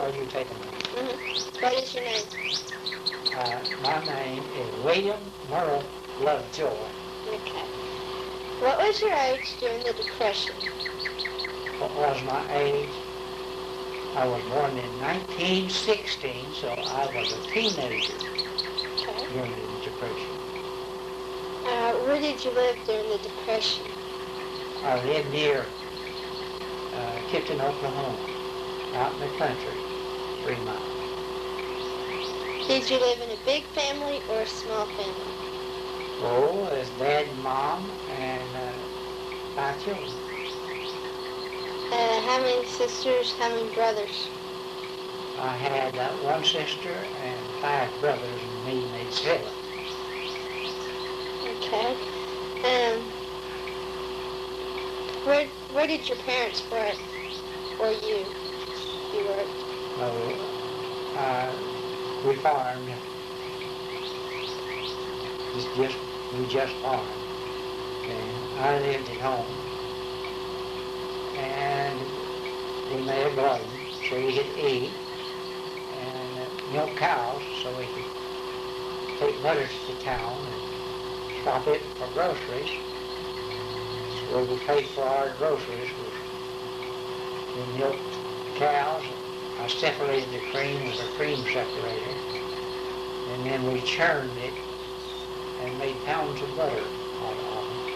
or you take them? What is your name? My name is William Merl Lovejoy. Okay. What was your age during the Depression? What was my age? I was born in 1916, so I was a teenager during the Depression. Where did you live during the Depression? I lived near Kipton, Oklahoma, out in the country, 3 miles. Did you live in a big family or a small family? Oh, there's Dad and Mom and 5 children. How many sisters, how many brothers? I had 1 sister and 5 brothers, and me made 7. Okay. Where did your parents work? Or you worked? We farmed. We just farmed. And I lived at home. And we made a garden so we could eat, and milk cows so we could take butters to town and stop it for groceries. So we paid for our groceries. We milked cows. I separated the cream with a cream separator, and then we churned it and made pounds of butter out of it,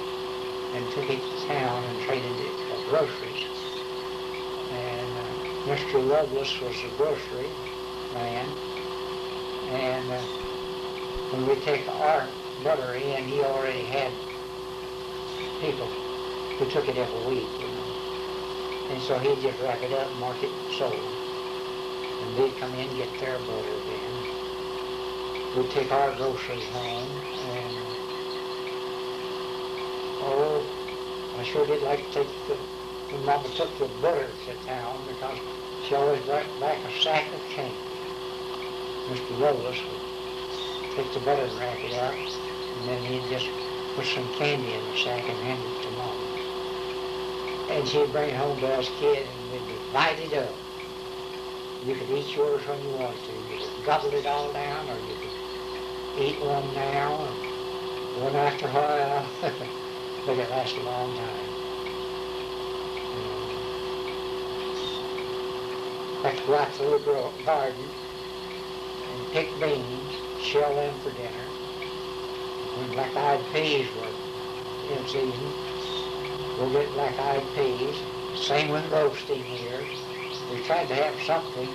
and took it to town and traded it for groceries. And Mr. Loveless was the grocery man, and when we take our butter in, he already had people who took it every week, and so he'd just wrap it up, mark it, and sold. And they'd come in and get their butter then. We'd take our groceries home, and I sure did like to take when Mama took the butter to town, because she always brought back a sack of change. Mr. Loveless would take the butter and wrap it up, and then he'd just put some candy in the sack and hand it to Mama. And she'd bring it home to us kids, and we'd divide it up. You could eat yours when you wanted to. You could gobble it all down, or you could eat one now, and one after a while. But it lasts a long time. Like to go out to the little garden and pick beans, shell them for dinner. When black-eyed peas were in season, we'll get black-eyed peas. Same with roasting here. We tried to have something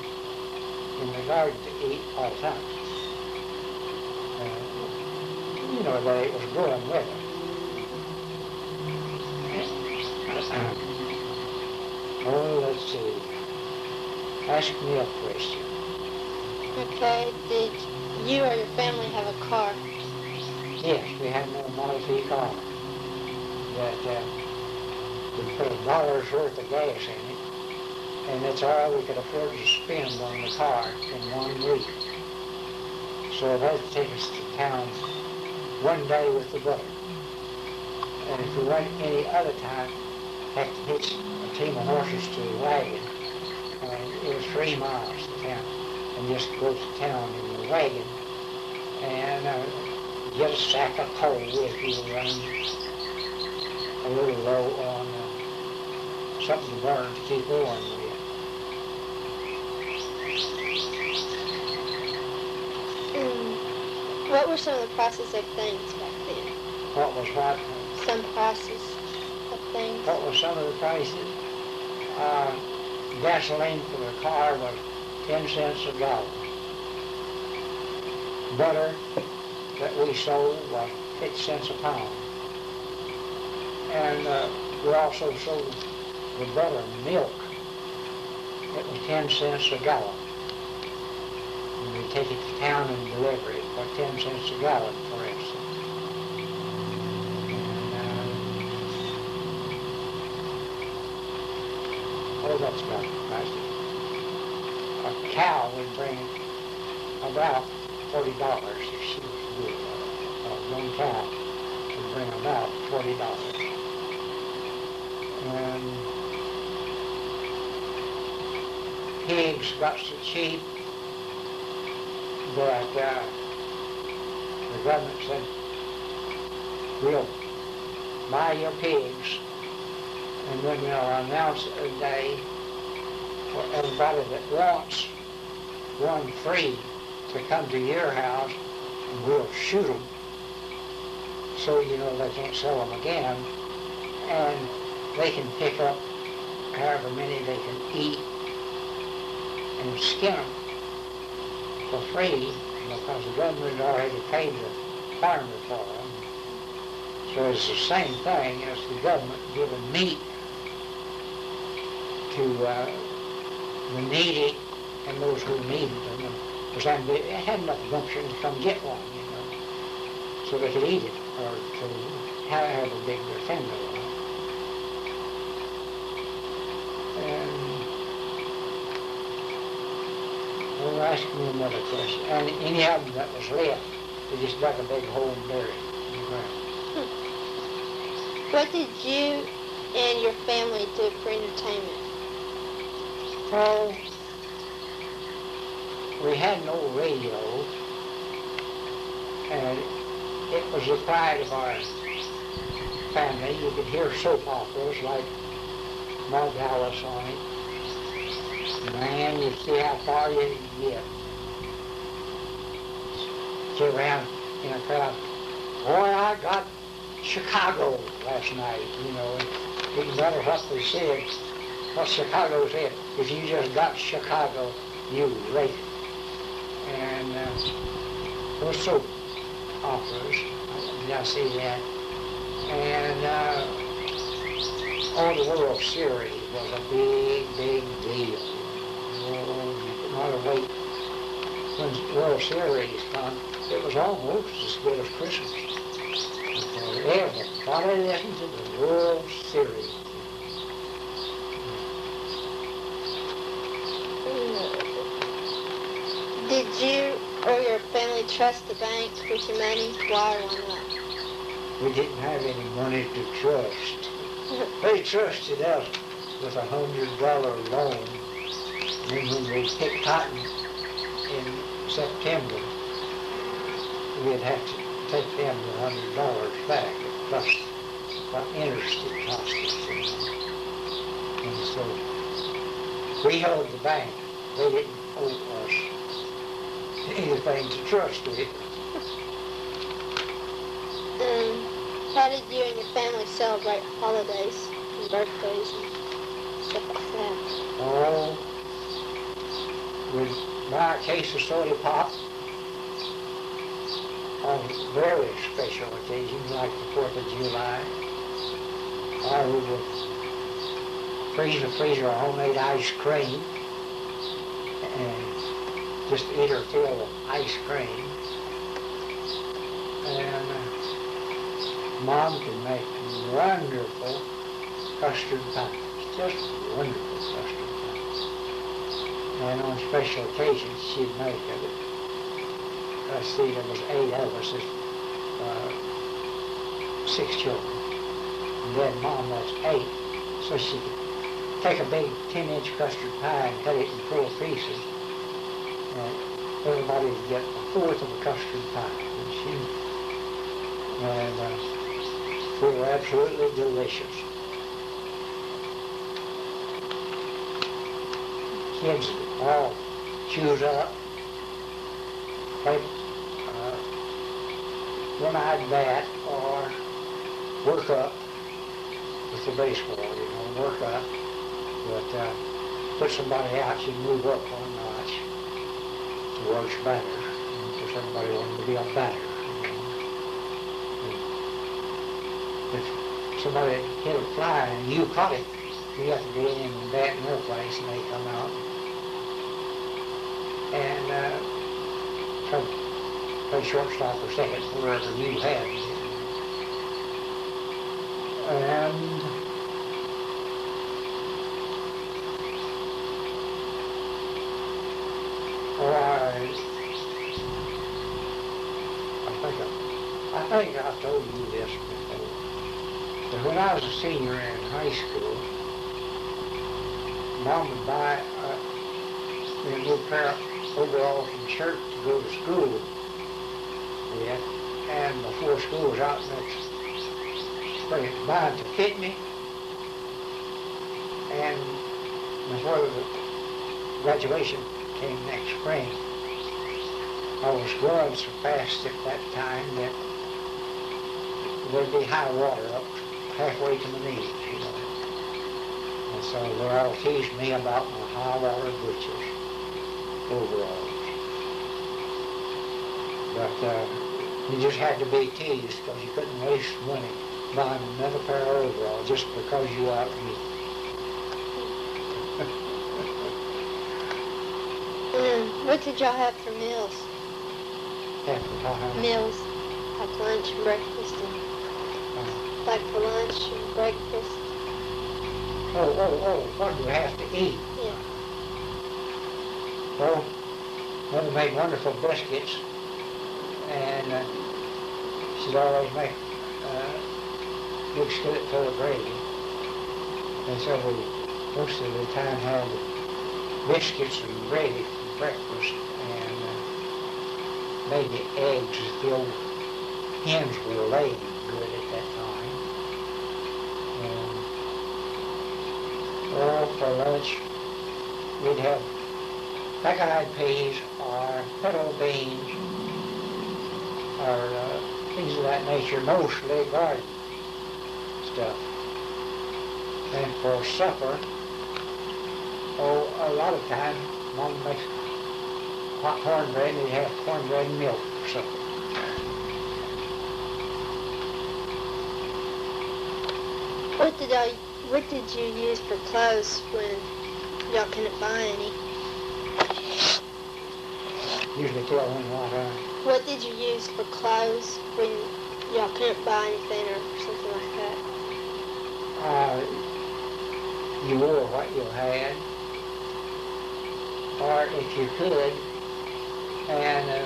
in the garden to eat all the time. That it was growing with it. Let's see. Ask me a question. Okay, did you or your family have a car? Yes, we had no Model T car. That we put $1 worth of gas in it, and that's all we could afford to spend on the car in 1 week. So it had to take us to town 1 day with the butter. And if we went any other time, had to hitch a team of horses to a wagon. It was 3 miles to town, and just go to town in the wagon and get a sack of coal if you were running a little low on something to burn to keep warm with. What were some of the prices of things back then? What was what? Some prices of things. What were some of the prices? Gasoline for the car was 10 cents a gallon. Butter that we sold was 50 cents a pound. And we also sold the butter and milk. It was 10 cents a gallon. And we take it to town and deliver it for 10 cents a gallon, for instance. That's about right. A cow would bring about $40 if she was good. A young cow would bring about $40. And pigs got so cheap that the government said, we'll buy your pigs, and then we'll announce a day for everybody that wants one free to come to your house, and we'll shoot them. So, you know, they can't sell them again, and they can pick up however many they can eat and skin them for free, because the government already paid the farmer for them. So it's the same thing as the government giving meat to the needy and those who needed them. Because they had enough gumption to come get one, you know, so they could eat it or to have a big defender on it. And well, ask me another question. And any of them that was left, they just dug a big hole and buried it in the ground. What did you and your family do for entertainment? Well, we had no radio, and it was the pride of our family. You could hear soap operas like Mark Dallas on it. Man, you see how far you can get. Sit around in a crowd. Boy, I got Chicago last night, you know. It didn't matter what they said, what Chicago said. If you just got Chicago, you rate it. And those soap operas, I see that. And the World Series was a big, big deal. You ought to wait. When the World Series come, it was almost as good as Christmas. Everybody listened to the World Series. Did you or your family trust the bank with your money? Why or why not? We didn't have any money to trust. They trusted us with $100 loan. And then when we picked cotton in September, we'd have to take them the $100 back, plus what interest it cost us. And so we held the bank. They didn't owe us anything to trust with. How did you and your family celebrate holidays and birthdays and stuff like that? Oh, we'd buy a case of soda pop on very special occasions like the 4th of July. Or we would freeze a freezer of homemade ice cream and just eat her fill of ice cream. And Mom could make wonderful custard pies, just wonderful custard pies. And on special occasions, she'd make it. Let's see, there was 8 of us, 6 children. And then Mom was 8, so she could take a big 10-inch custard pie and cut it in 4 pieces. And everybody would get a 1/4 of a custard pie. And they were absolutely delicious. Kids all choose up, play one-eyed bat, or work up with the baseball, you know, work up. But put somebody out, you'd move up 1 notch towards batter, because everybody wanted to be a batter. If somebody hit a fly and you caught it, you have to get in and bat in their place, and they come out and try to play shortstop or second, wherever you had. And I think I told you this before. But when I was a senior in high school, Mom would buy me a new pair of overalls and shirt to go to school with. And before school was out next spring, mine to fit me. And before the graduation came next spring, I was growing so fast at that time that there'd be high water up halfway to my knees, you know. And so they all teased me about my high water britches, overalls. But you just had to be teased because you couldn't waste money buying another pair of overalls just because you outgrew. What did y'all have for meals? Meals, like lunch and breakfast, and like for lunch and breakfast. What do we have to eat? Yeah. Well, Mother made wonderful biscuits, and she'd always make a big skillet full of gravy. And so we most of the time had biscuits and gravy for breakfast, and maybe eggs if the old hens were laying good at that time. And for lunch, we'd have black-eyed peas or pinto beans or things of that nature, mostly garden stuff. And for supper, a lot of times, Mom makes hot cornbread, and we'd have cornbread and milk for supper. What did you use for clothes when y'all couldn't buy any? Usually till what? What did you use for clothes when y'all couldn't buy anything or something like that? You wore what you had, or if you could, and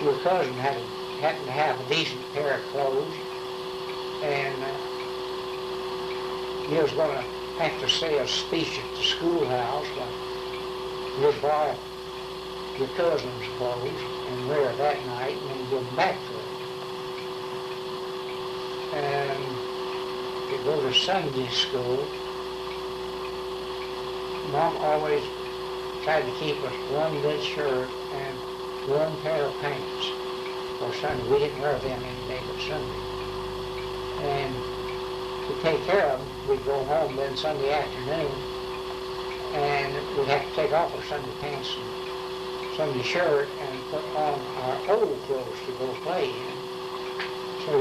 your cousin happened to have a decent pair of clothes, and you was going to have to say a speech at the schoolhouse, like you'd borrow your cousin's clothes and wear it that night and then give them back to him. And to go to Sunday school, Mom always tried to keep us one good shirt and one pair of pants for Sunday. We didn't wear them any day but Sunday. And to take care of them, we'd go home then Sunday afternoon, and we'd have to take off our Sunday pants and Sunday shirt and put on our old clothes to go play in, so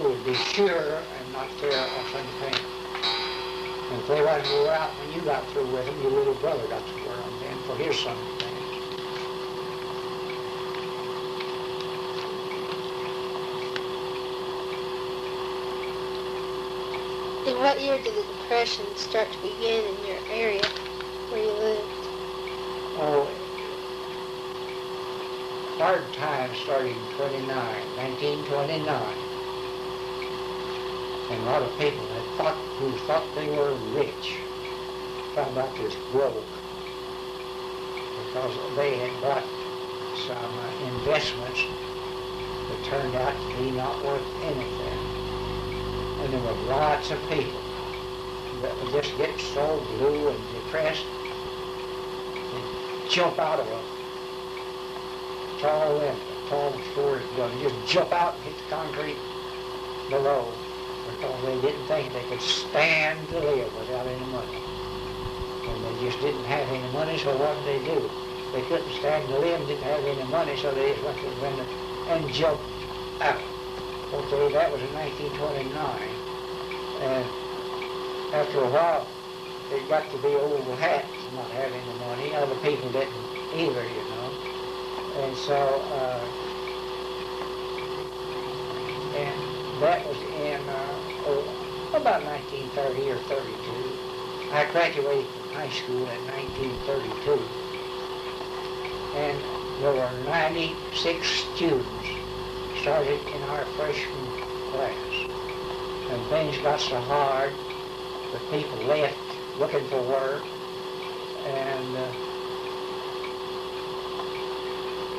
we'd be sure and not tear our Sunday pants. And if they wasn't wore out when you got through with them, your little brother got to wear them then for his Sunday pants. In what year did the Depression start to begin in your area where you lived? Oh, hard times started in 1929. And a lot of people who thought they were rich found out they was broke because they had bought some investments that turned out to be not worth anything. And there were lots of people that would just get so blue and depressed and jump out of a tall storage building, just jump out and hit the concrete below because they didn't think they could stand to live without any money. And they just didn't have any money, so what did they do? They couldn't stand to live, didn't have any money, so they just went to the window and jumped out. Okay, that was in 1929. And after a while, it got to be old hats not having the money. Other people didn't either, you know. And so, and that was in about 1930 or 32. I graduated from high school in 1932. And there were 96 students started in our freshman class. And things got so hard that people left looking for work, and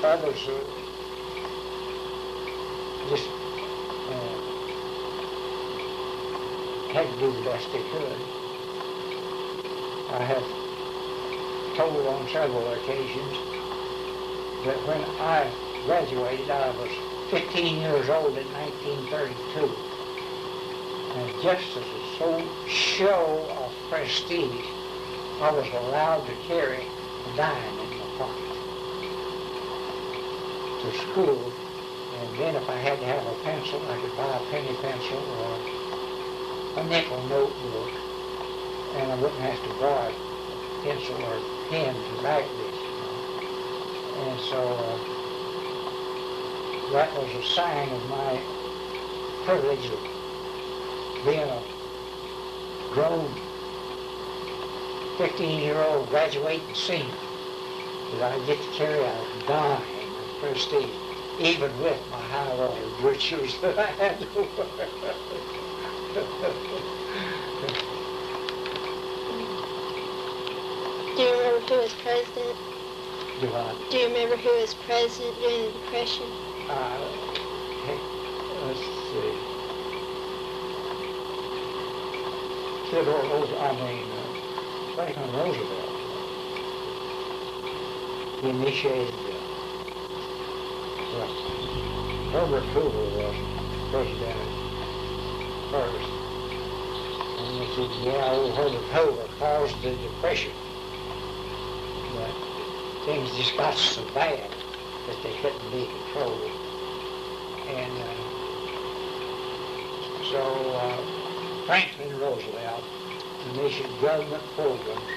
others just had to do the best they could. I have told on several occasions that when I graduated, I was 15 years old in 1932. And just as a show of prestige, I was allowed to carry a dime in my pocket to school. And then if I had to have a pencil, I could buy a penny pencil or a nickel notebook, and I wouldn't have to borrow a pencil or a pen to write this. And so that was a sign of my privilege of being a grown 15-year-old graduating senior, that I get to carry a dime of prestige, even with my high-water breeches that I had to wear. Do you remember who was president? Do I? Do you remember who was president during the Depression? Let's see. Theodore Roosevelt, Franklin Roosevelt. He initiated Herbert Hoover was president first. And they said, yeah, old Herbert Hoover caused the Depression. But things just got so bad that they couldn't be controlled. And so Franklin Roosevelt initiated government programs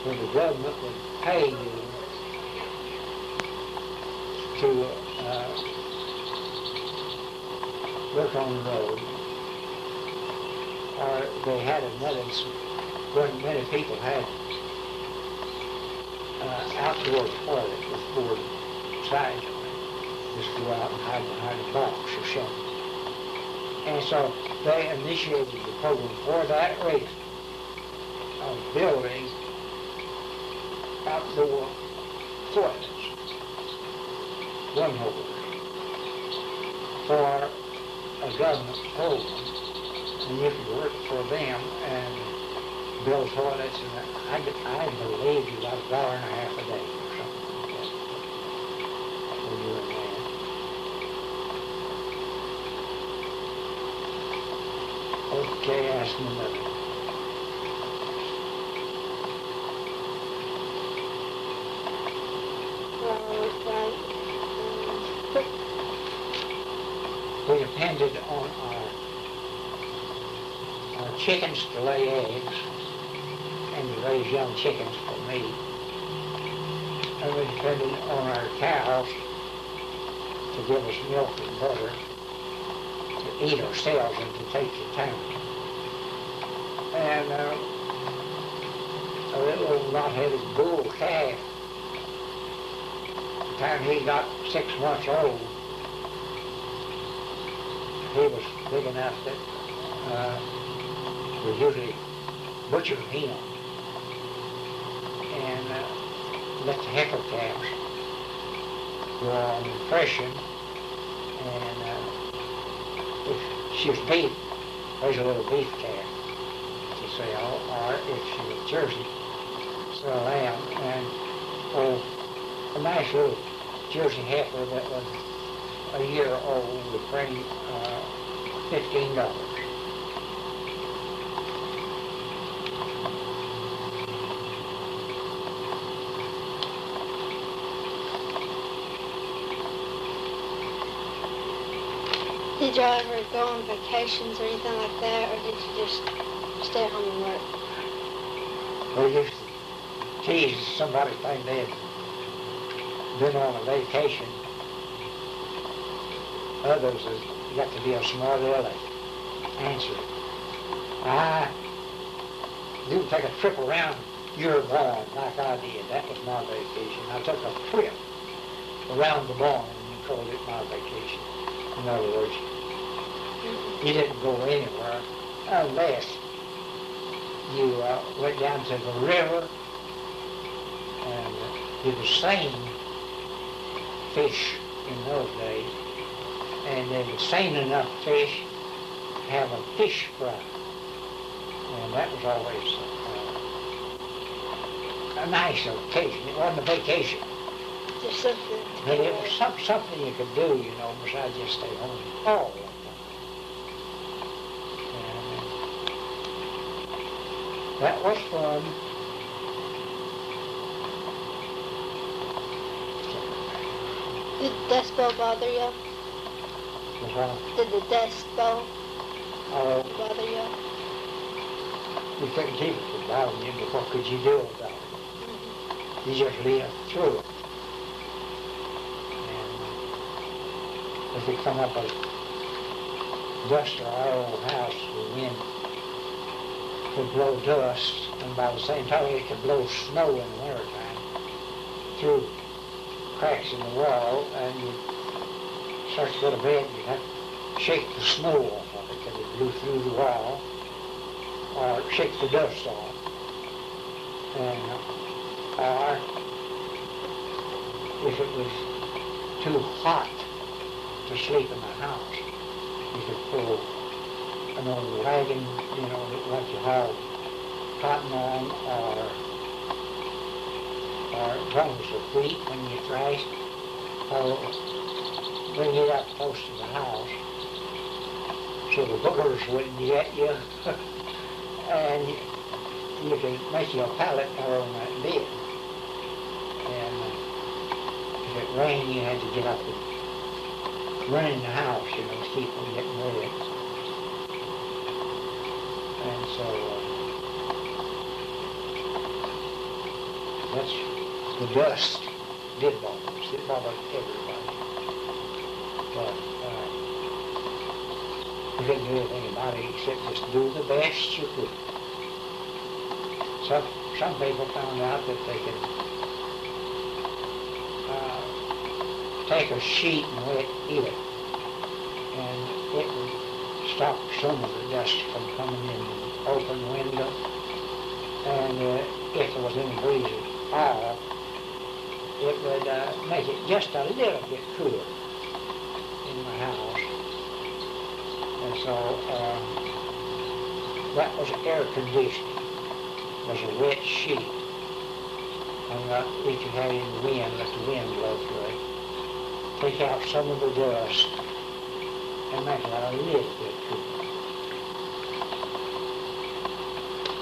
where the government would pay you to work on the road. Or they had another, when many people had outdoor toilet with board sides on it. Just go out and hide behind a box or something. And so they initiated the program for that reason of building outdoor toilets, one holders, for a government program. And you could work for them and build toilets, and I believe you got $1.50 a day or something like that for doing that. Okay, ask me another. We depended on our chickens to lay eggs and to raise young chickens for meat. And we depended on our cows to give us milk and butter to eat ourselves and to take to town. And a little knot-headed bull calf, the time he got 6 months old, he was big enough that we usually butchered him and let the heifer calves go on impression. And if she was beef, there's a little beef calf to sell, or if she was Jersey, sell a lamb. And a nice little Jersey heifer that was a year old would bring $15. Did y'all ever go on vacations or anything like that, or did you just stay home and work? We used to tease somebody think they had been on a vacation. Others have got to be a smart aleck. Answer. I didn't take a trip around your barn like I did. That was my vacation. I took a trip around the barn and called it my vacation. In other words, you didn't go anywhere unless you went down to the river you was seine fish in those days, and they would seine enough fish to have a fish fry. And that was always a nice occasion. It wasn't a vacation. Just something. But it was something you could do, you know, besides just stay home. Oh. And that was fun. Did the desk bowl bother you? Did the desk bowl bother you? You couldn't keep it from bothering you, but what could you do about it? Mm-hmm. You just lived through it. And if it come up a dust to our old house, the wind could blow dust, and by the same time it could blow snow in the wintertime through cracks in the wall, and you'd start to go to bed, you'd have to shake the snow off of it because it blew through the wall, or shake the dust off. And or if it was too hot to sleep in the house, you could pull an old wagon, you know, that let you haul cotton on, or drums of wheat when you thrashed, or bring it up close to the house so the boogers wouldn't get you. And you could make you a pallet more on that bed. And if it rained, you had to get up and run in the house, you know, to keep from getting wet. And so that's the dust did bother us. It bothered everybody. But you couldn't do anything about it except just do the best you could. Some people found out that they could take a sheet and wet it, and it would stop some of the dust from coming in the open window. And if there was any breeze at all, it would make it just a little bit cooler in the house. And so that was air conditioning. It was a wet sheet. And if you had any wind, let the wind blow through it. Take out some of the dust and make it a little bit cooler.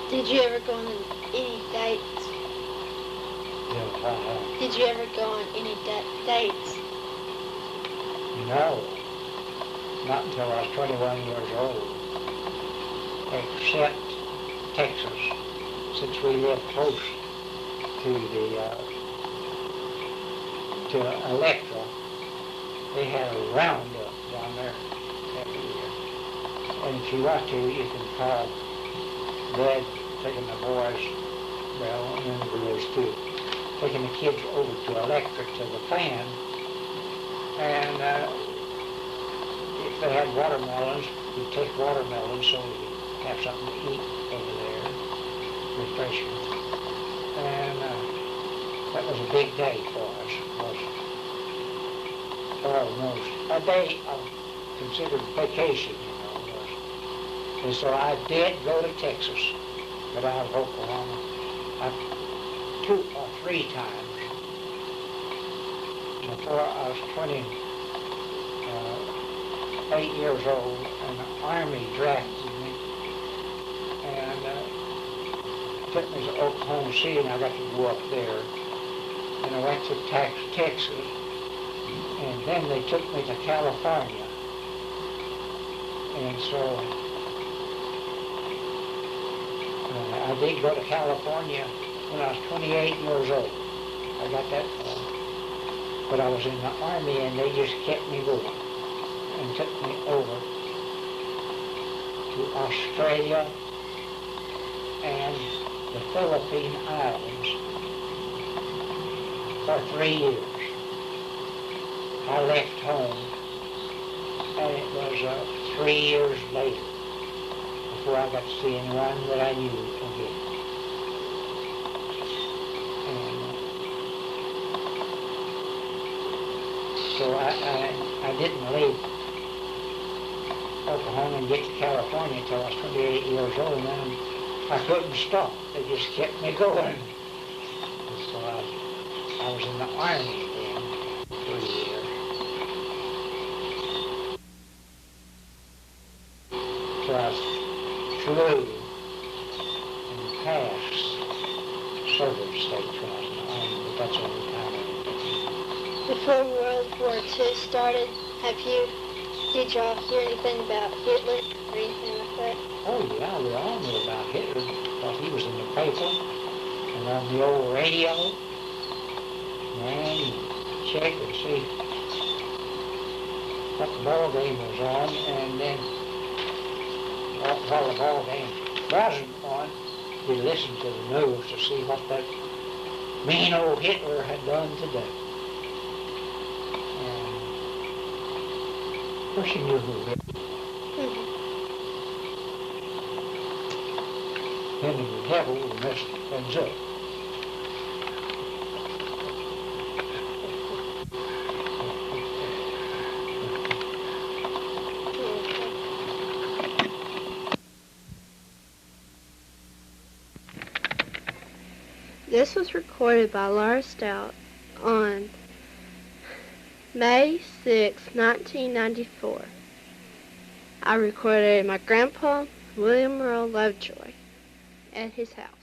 Did you ever go on any dates? Yes, I have. Did you ever go on any dates? No. Not until I was 21 years old. Except Texas, since we lived close to to Electra, they had a roundup down there every year. And if you want to, you can call Dad, taking the boys, well, and the girls too, taking the kids over to Electra to the fan, and if they had watermelons, we'd take watermelons so we'd have something to eat over there, refreshment. And that was a big day for us. It was almost a day of considered vacation, you know. And so I did go to Texas, but out of Oklahoma, 2 or 3 times before I was 8 years old, and the Army drafted me and took me to Oklahoma City, and I got to go up there. And I went to Texas, and then they took me to California. And so I did go to California when I was 28 years old. I got that far. But I was in the Army, and they just kept me going and took me over to Australia and the Philippine Islands for 3 years. I left home, and it was 3 years later before I got to see anyone that I knew again. And So I didn't leave Oklahoma and get to California until I was 28 years old, and then I couldn't stop. They just kept me going. So I was in the Army then for a year. So I was through and past southern states when I was in the Army, but that's the only time I did. Before World War II started, did y'all hear anything about Hitler or anything like that? Oh yeah, we all knew about Hitler because he was in the paper and on the old radio. Man, you check and see what the ball game was on, and then while the ball game wasn't on, we listened to the news to see what that mean old Hitler had done today. And of course you knew who Hitler was. Him and the devil were messing things up. This was recorded by Laura Stout on May 6, 1994. I recorded my grandpa, William Merl Lovejoy, at his house.